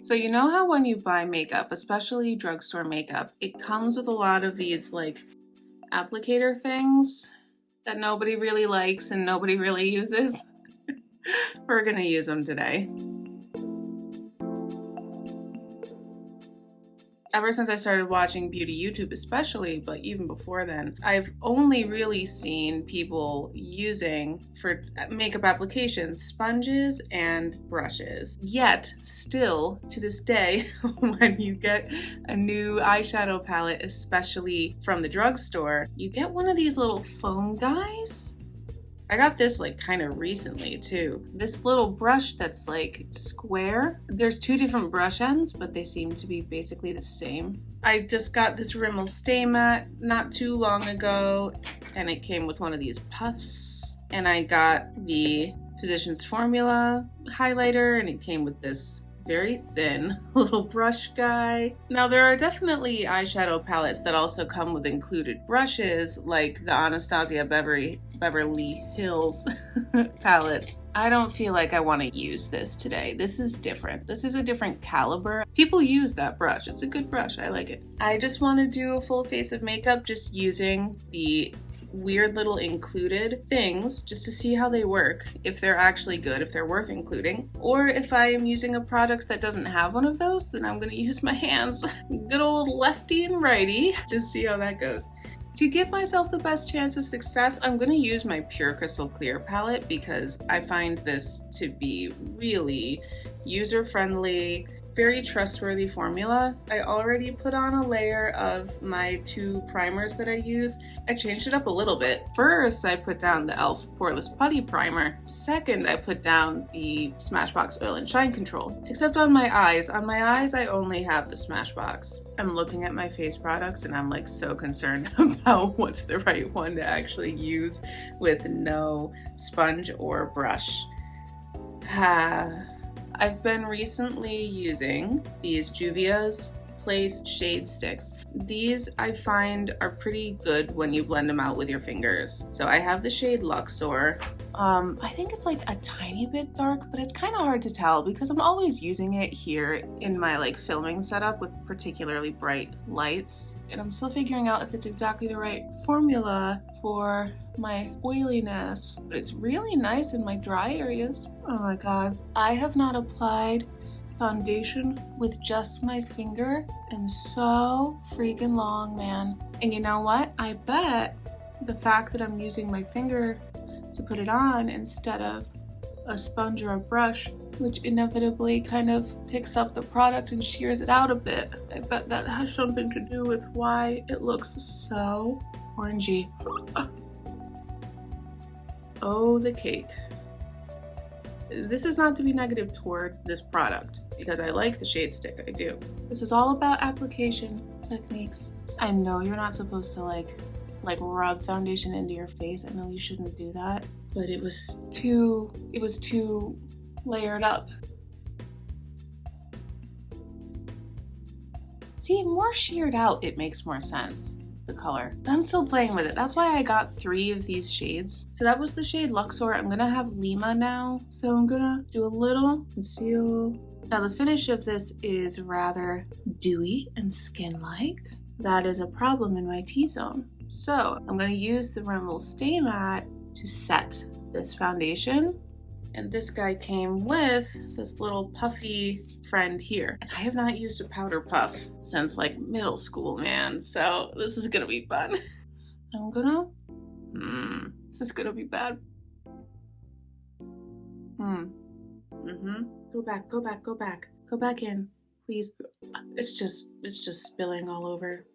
So you know how when you buy makeup, especially drugstore makeup, it comes with a lot of these like applicator things that nobody really likes and nobody really uses? We're gonna use them today. Ever since I started watching beauty YouTube especially, but even before then, I've only really seen people using for makeup applications sponges and brushes. Yet, still to this day, when you get a new eyeshadow palette, especially from the drugstore, you get one of these little foam guys. I got this like kind of recently too. This little brush that's like square. There's two different brush ends, but they seem to be basically the same. I just got this Rimmel Stay Matte not too long ago, and it came with one of these puffs. And I got the Physicians Formula highlighter, and it came with this very thin little brush guy. Now there are definitely eyeshadow palettes that also come with included brushes, like the Anastasia Beverly Hills palettes. I don't feel like I want to use this today. This is different. This is a different caliber. People use that brush. It's a good brush. I like it. I just want to do a full face of makeup just using the weird little included things just to see how they work, if they're actually good, if they're worth including. Or if I am using a product that doesn't have one of those, then I'm going to use my hands. Good old lefty and righty. Just see how that goes. To give myself the best chance of success, I'm going to use my Pure Crystal Clear palette because I find this to be really user-friendly, very trustworthy formula. I already put on a layer of my two primers that I use. I changed it up a little bit. First, I put down the e.l.f. Poreless Putty Primer. Second, I put down the Smashbox Oil and Shine Control. Except on my eyes. On my eyes, I only have the Smashbox. I'm looking at my face products and I'm like so concerned about what's the right one to actually use with no sponge or brush. I've been recently using these Juvia's Place shade sticks. These I find are pretty good when you blend them out with your fingers. So I have the shade Luxor. I think it's like a tiny bit dark, but it's kind of hard to tell because I'm always using it here in my like filming setup with particularly bright lights. And I'm still figuring out if it's exactly the right formula for my oiliness, but it's really nice in my dry areas. Oh my god. I have not applied foundation with just my finger in so freaking long, man. And you know what? I bet the fact that I'm using my finger to put it on instead of a sponge or a brush, which inevitably kind of picks up the product and shears it out a bit, I bet that has something to do with why it looks so orangey. Oh, the cake. This is not to be negative toward this product because I like the shade stick, I do. This is all about application techniques. I know you're not supposed to like rub foundation into your face. I know you shouldn't do that, but it was too layered up. See, more sheared out, it makes more sense. The color, but I'm still playing with it. That's why I got 3 of these shades. So that was the shade Luxor. I'm gonna have Lima now, so I'm gonna do a little conceal. Now the finish of this is rather dewy and skin-like. That is a problem in my T-zone. So I'm gonna use the Rimmel Stay Matte to set this foundation. And this guy came with this little puffy friend here. And I have not used a powder puff since like middle school, man. So this is gonna be fun. I'm gonna, this is gonna be bad. Go back, go back, go back. Go back in, please. It's just spilling all over.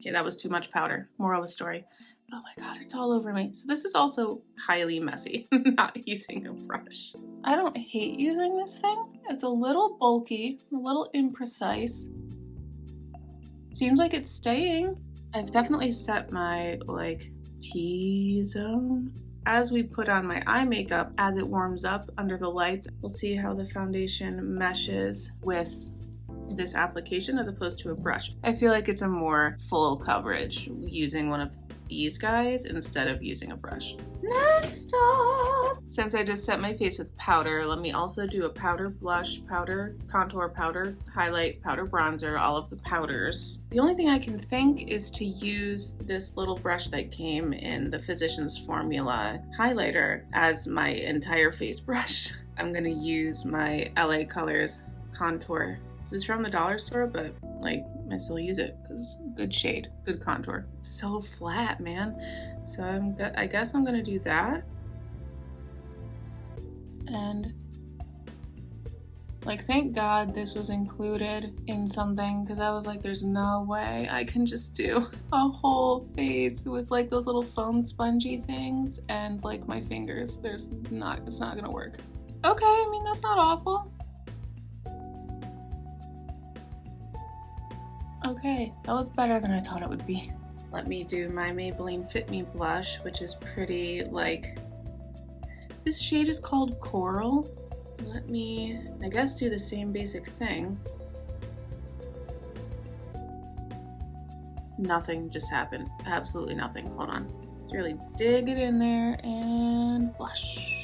Okay, that was too much powder. Moral of the story. Oh my god, it's all over me. So this is also highly messy, not using a brush. I don't hate using this thing. It's a little bulky, a little imprecise. Seems like it's staying. I've definitely set my like T-zone. As we put on my eye makeup, as it warms up under the lights, we'll see how the foundation meshes with this application as opposed to a brush. I feel like it's a more full coverage using one of these guys instead of using a brush. Next up, since I just set my face with powder, let me also do a powder blush, powder contour, powder highlight, powder bronzer, all of the powders. The only thing I can think is to use this little brush that came in the Physicians Formula highlighter as my entire face brush. I'm gonna use my LA Colors contour. This is from the dollar store, but like I still use it because good shade, good contour. It's so flat, man. So I guess I'm gonna do that. And like, thank God this was included in something, because I was like, there's no way I can just do a whole face with like those little foam spongy things and like my fingers. It's not gonna work. Okay, I mean, that's not awful. Okay, that was better than I thought it would be. Let me do my Maybelline Fit Me blush, which is pretty like, this shade is called Coral. Let me, I guess, do the same basic thing. Nothing just happened. Absolutely nothing. Hold on. Let's really dig it in there and blush.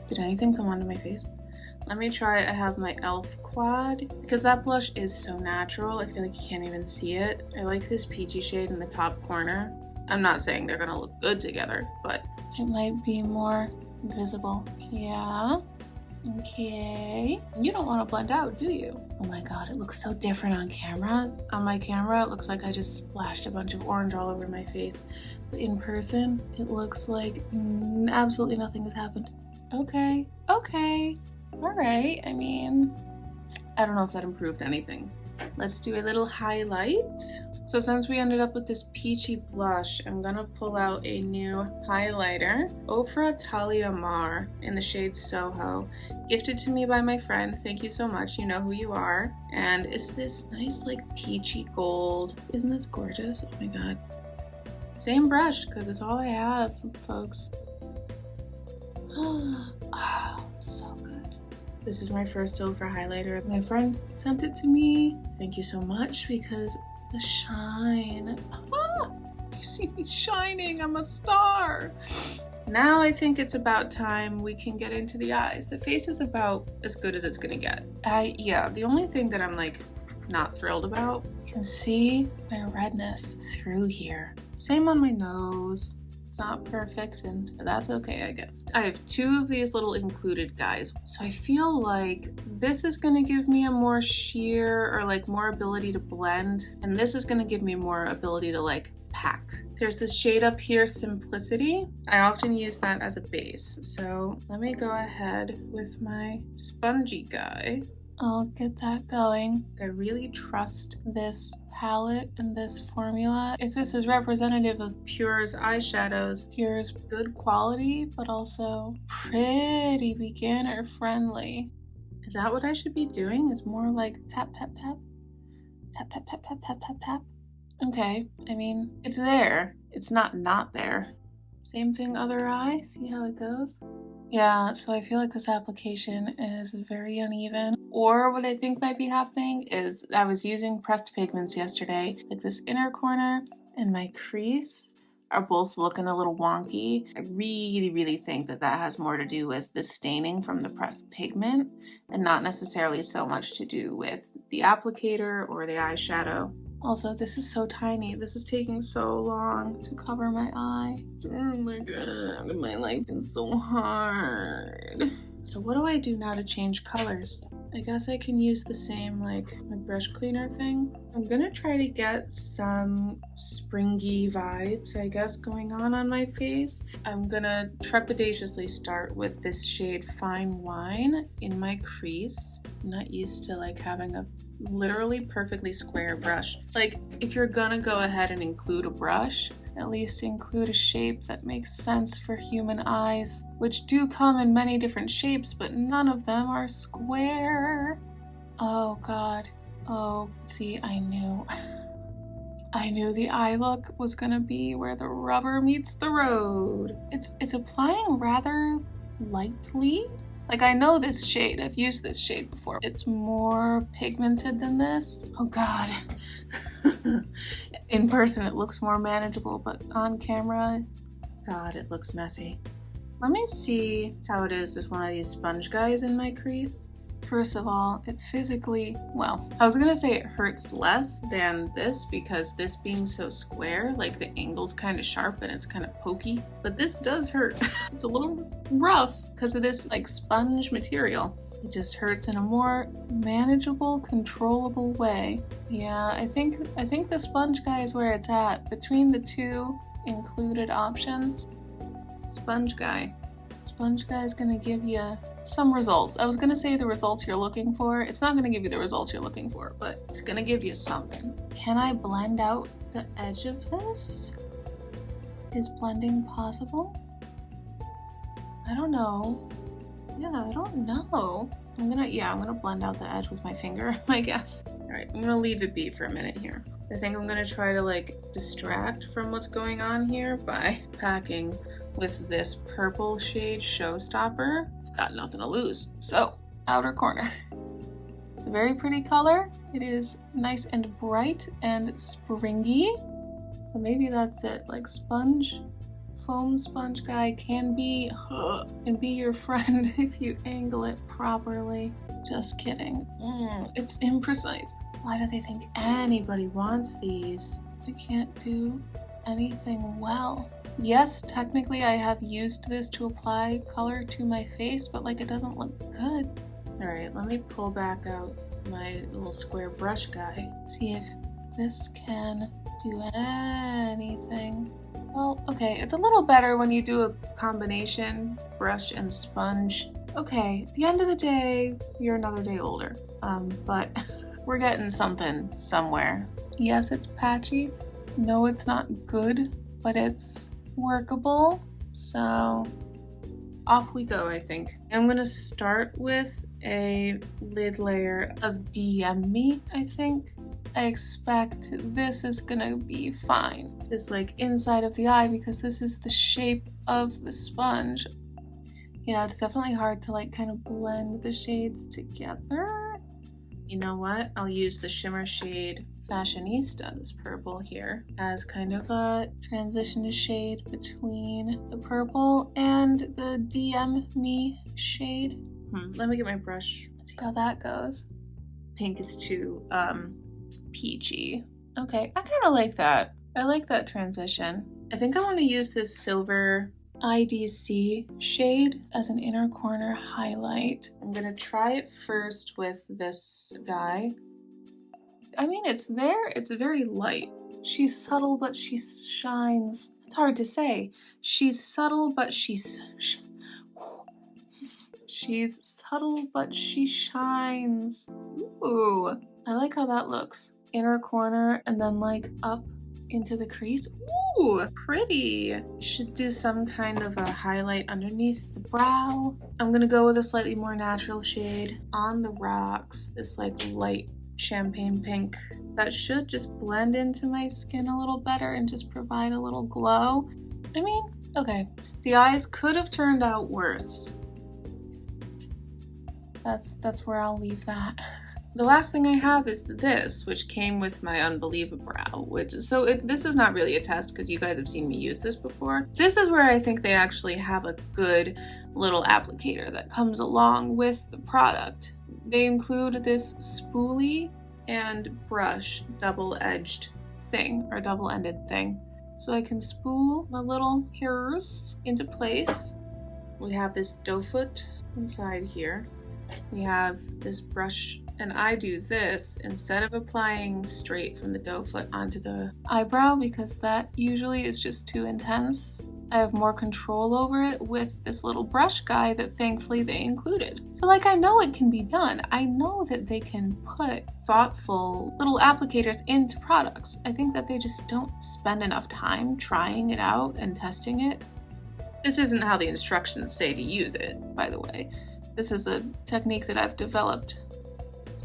Did anything come onto my face? Let me try, I have my e.l.f. quad. Because that blush is so natural, I feel like you can't even see it. I like this peachy shade in the top corner. I'm not saying they're gonna look good together, but it might be more visible. Yeah. Okay. You don't want to blend out, do you? Oh my god, it looks so different on camera. On my camera, it looks like I just splashed a bunch of orange all over my face. But in person, it looks like absolutely nothing has happened. Okay. Okay. Alright, I mean, I don't know if that improved anything. Let's do a little highlight. So since we ended up with this peachy blush, I'm gonna pull out a new highlighter. Ofra Talia Mar in the shade Soho. Gifted to me by my friend. Thank you so much. You know who you are. And it's this nice like peachy gold. Isn't this gorgeous? Oh my god. Same brush, because it's all I have, folks. Oh, so good. This is my first Ofra highlighter. My friend sent it to me. Thank you so much, because the shine. You see me shining. I'm a star. Now I think it's about time we can get into the eyes. The face is about as good as it's gonna get. Yeah, the only thing that I'm like not thrilled about, you can see my redness through here. Same on my nose. It's not perfect, and that's okay, I guess. I have two of these little included guys, so I feel like this is gonna give me a more sheer or like more ability to blend, and this is gonna give me more ability to like pack. There's this shade up here, Simplicity. I often use that as a base, so let me go ahead with my spongy guy. I'll get that going. I really trust this palette and this formula. If this is representative of Pure's eyeshadows, Pure's good quality, but also pretty beginner friendly. Is that what I should be doing? Is more like tap, tap, tap? Tap, tap, tap, tap, tap, tap, tap. Okay, I mean, it's there. It's not there. Same thing, other eye. See how it goes? Yeah, so I feel like this application is very uneven. Or what I think might be happening is I was using pressed pigments yesterday. Like this inner corner and my crease are both looking a little wonky. I really think that that has more to do with the staining from the pressed pigment and not necessarily so much to do with the applicator or the eyeshadow. Also, this is so tiny. This is taking so long to cover my eye. Oh my god, my life is so hard. So what do I do now to change colors? I guess I can use the same like my brush cleaner thing. I'm gonna try to get some springy vibes, I guess, going on my face. I'm gonna trepidatiously start with this shade Fine Wine in my crease. I'm not used to like having a literally perfectly square brush. Like, if you're gonna go ahead and include a brush, at least include a shape that makes sense for human eyes, which do come in many different shapes, but none of them are square. Oh god. Oh, see, I knew. I knew the eye look was gonna be where the rubber meets the road. It's applying rather lightly. Like, I know this shade, I've used this shade before. It's more pigmented than this. Oh god. In person it looks more manageable, but on camera, God, it looks messy. Let me see how it is with one of these sponge guys in my crease. First of all, it physically, well, I was gonna say it hurts less than this because this being so square, like the angle's kind of sharp and it's kind of pokey, but this does hurt. It's a little rough because of this like sponge material. It just hurts in a more manageable, controllable way. Yeah, I think the sponge guy is where it's at. Between the two included options, sponge guy is gonna give you some results. I was gonna say the results you're looking for. It's not gonna give you the results you're looking for, but it's gonna give you something. Can I blend out the edge of this? Is blending possible? I don't know. Yeah, I don't know. I'm gonna blend out the edge with my finger, I guess. All right, I'm gonna leave it be for a minute here. I think I'm gonna try to like distract from what's going on here by packing with this purple shade Showstopper. I've got nothing to lose. So, outer corner. It's a very pretty color. It is nice and bright and springy. So maybe that's it. Like foam sponge guy can be your friend if you angle it properly. Just kidding. It's imprecise. Why do they think anybody wants these? I can't do anything well. Yes, technically I have used this to apply color to my face, but like it doesn't look good. All right, let me pull back out my little square brush guy. See if this can do anything. Well, okay, it's a little better when you do a combination brush and sponge. Okay, at the end of the day, you're another day older. But we're getting something somewhere. Yes, it's patchy. No, it's not good, but it's workable. So off we go, I think. I'm gonna start with a lid layer of DM Me, I think. I expect this is gonna be fine. This like inside of the eye because this is the shape of the sponge. Yeah, it's definitely hard to like kind of blend the shades together. You know what? I'll use the shimmer shade Fashionista, this purple here, as kind of a transition shade between the purple and the DM Me shade. Let me get my brush. Let's see how that goes. Pink is too peachy. Okay, I kind of like that. I like that transition. I think I want to use this silver IDC shade as an inner corner highlight. I'm gonna try it first with this guy. I mean, it's there, it's very light. She's subtle, but she shines. It's hard to say. She's subtle, but she's subtle, but she shines. Ooh, I like how that looks. Inner corner and then like up into the crease. Ooh, pretty. Should do some kind of a highlight underneath the brow. I'm gonna go with a slightly more natural shade on the rocks. This like light champagne pink. That should just blend into my skin a little better and just provide a little glow. I mean, okay. The eyes could have turned out worse. That's where I'll leave that. The last thing I have is this, which came with my Unbelievable Brow, this is not really a test because you guys have seen me use this before. This is where I think they actually have a good little applicator that comes along with the product. They include this spoolie and brush double-edged thing, or double-ended thing. So I can spool my little hairs into place. We have this doe foot inside here. We have this brush, and I do this instead of applying straight from the doe foot onto the eyebrow because that usually is just too intense. I have more control over it with this little brush guy that thankfully they included. So like, I know it can be done. I know that they can put thoughtful little applicators into products. I think that they just don't spend enough time trying it out and testing it. This isn't how the instructions say to use it, by the way. This is a technique that I've developed.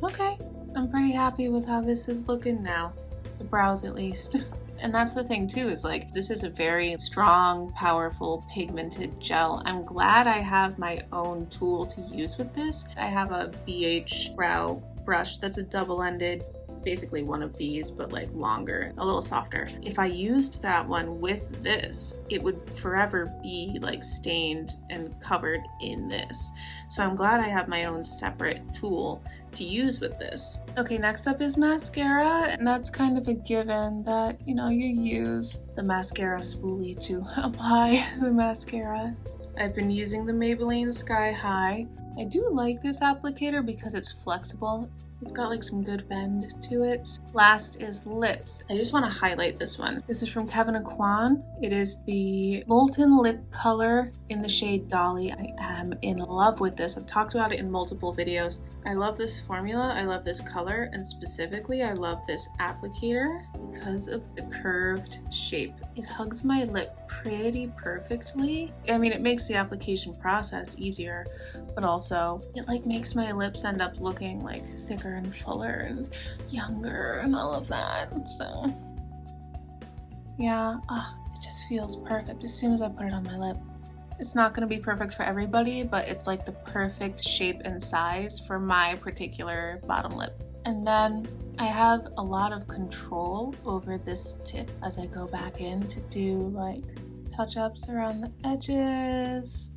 Okay, I'm pretty happy with how this is looking now. The brows at least. And that's the thing too, is like, this is a very strong, powerful, pigmented gel. I'm glad I have my own tool to use with this. I have a BH brow brush that's a double-ended basically one of these, but like longer, a little softer. If I used that one with this, it would forever be like stained and covered in this. So I'm glad I have my own separate tool to use with this. Okay, next up is mascara, and that's kind of a given that, you know, you use the mascara spoolie to apply the mascara. I've been using the Maybelline Sky High. I do like this applicator because it's flexible. It's got like some good bend to it. Last is lips. I just want to highlight this one. This is from Kevyn Aucoin. It is the Molten Lip Color in the shade Dolly. I am in love with this. I've talked about it in multiple videos. I love this formula. I love this color, and specifically I love this applicator because of the curved shape. It hugs my lip pretty perfectly. I mean, it makes the application process easier, but also it like makes my lips end up looking like thicker and fuller and younger and all of that. So yeah, it just feels perfect as soon as I put it on my lip. It's not going to be perfect for everybody, but it's like the perfect shape and size for my particular bottom lip. And then I have a lot of control over this tip as I go back in to do like touch-ups around the edges.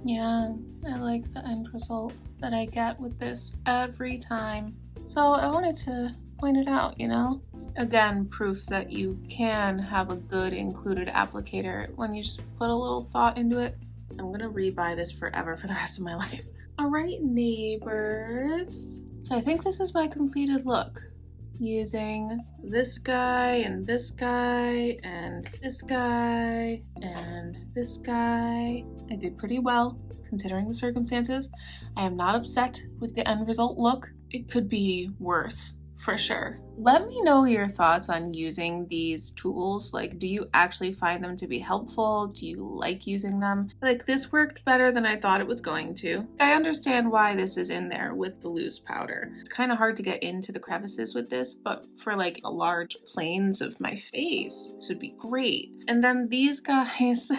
Yeah, I like the end result that I get with this every time. So I wanted to point it out, you know? Again, proof that you can have a good included applicator when you just put a little thought into it. I'm gonna rebuy this forever for the rest of my life. All right, neighbors. So I think this is my completed look, using this guy and this guy and this guy and this guy. I did pretty well considering the circumstances. I am not upset with the end result look. It could be worse, for sure. Let me know your thoughts on using these tools. Like, do you actually find them to be helpful? Do you like using them? Like, this worked better than I thought it was going to. I understand why this is in there with the loose powder. It's kind of hard to get into the crevices with this, but for like a large planes of my face, this would be great. And then these guys,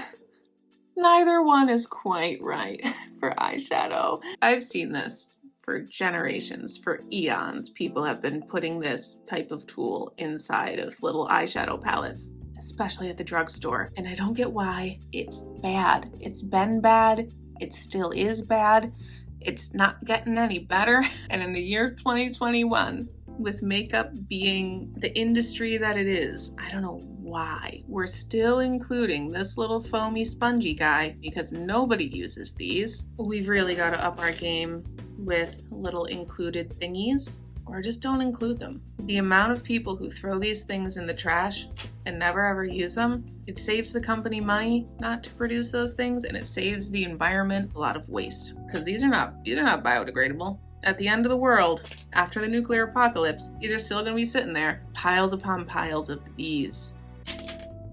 neither one is quite right for eyeshadow. I've seen this for generations, for eons. People have been putting this type of tool inside of little eyeshadow palettes, especially at the drugstore. And I don't get why. It's bad. It's been bad. It still is bad. It's not getting any better. And in the year 2021, with makeup being the industry that it is, I don't know why we're still including this little foamy spongy guy, because nobody uses these. We've really got to up our game with little included thingies, or just don't include them. The amount of people who throw these things in the trash and never ever use them, it saves the company money not to produce those things, and it saves the environment a lot of waste, because these are not biodegradable. At the end of the world, after the nuclear apocalypse, these are still going to be sitting there, piles upon piles of these.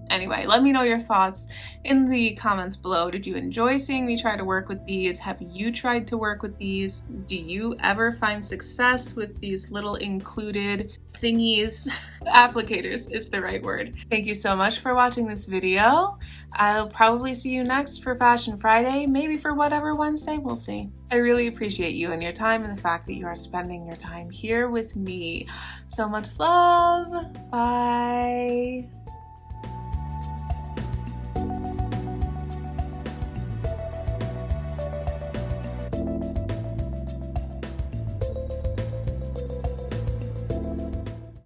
Anyway, let me know your thoughts in the comments below. Did you enjoy seeing me try to work with these? Have you tried to work with these? Do you ever find success with these little included thingies? Applicators is the right word. Thank you so much for watching this video. I'll probably see you next for Fashion Friday, maybe for whatever Wednesday, we'll see. I really appreciate you and your time and the fact that you are spending your time here with me. So much love. Bye.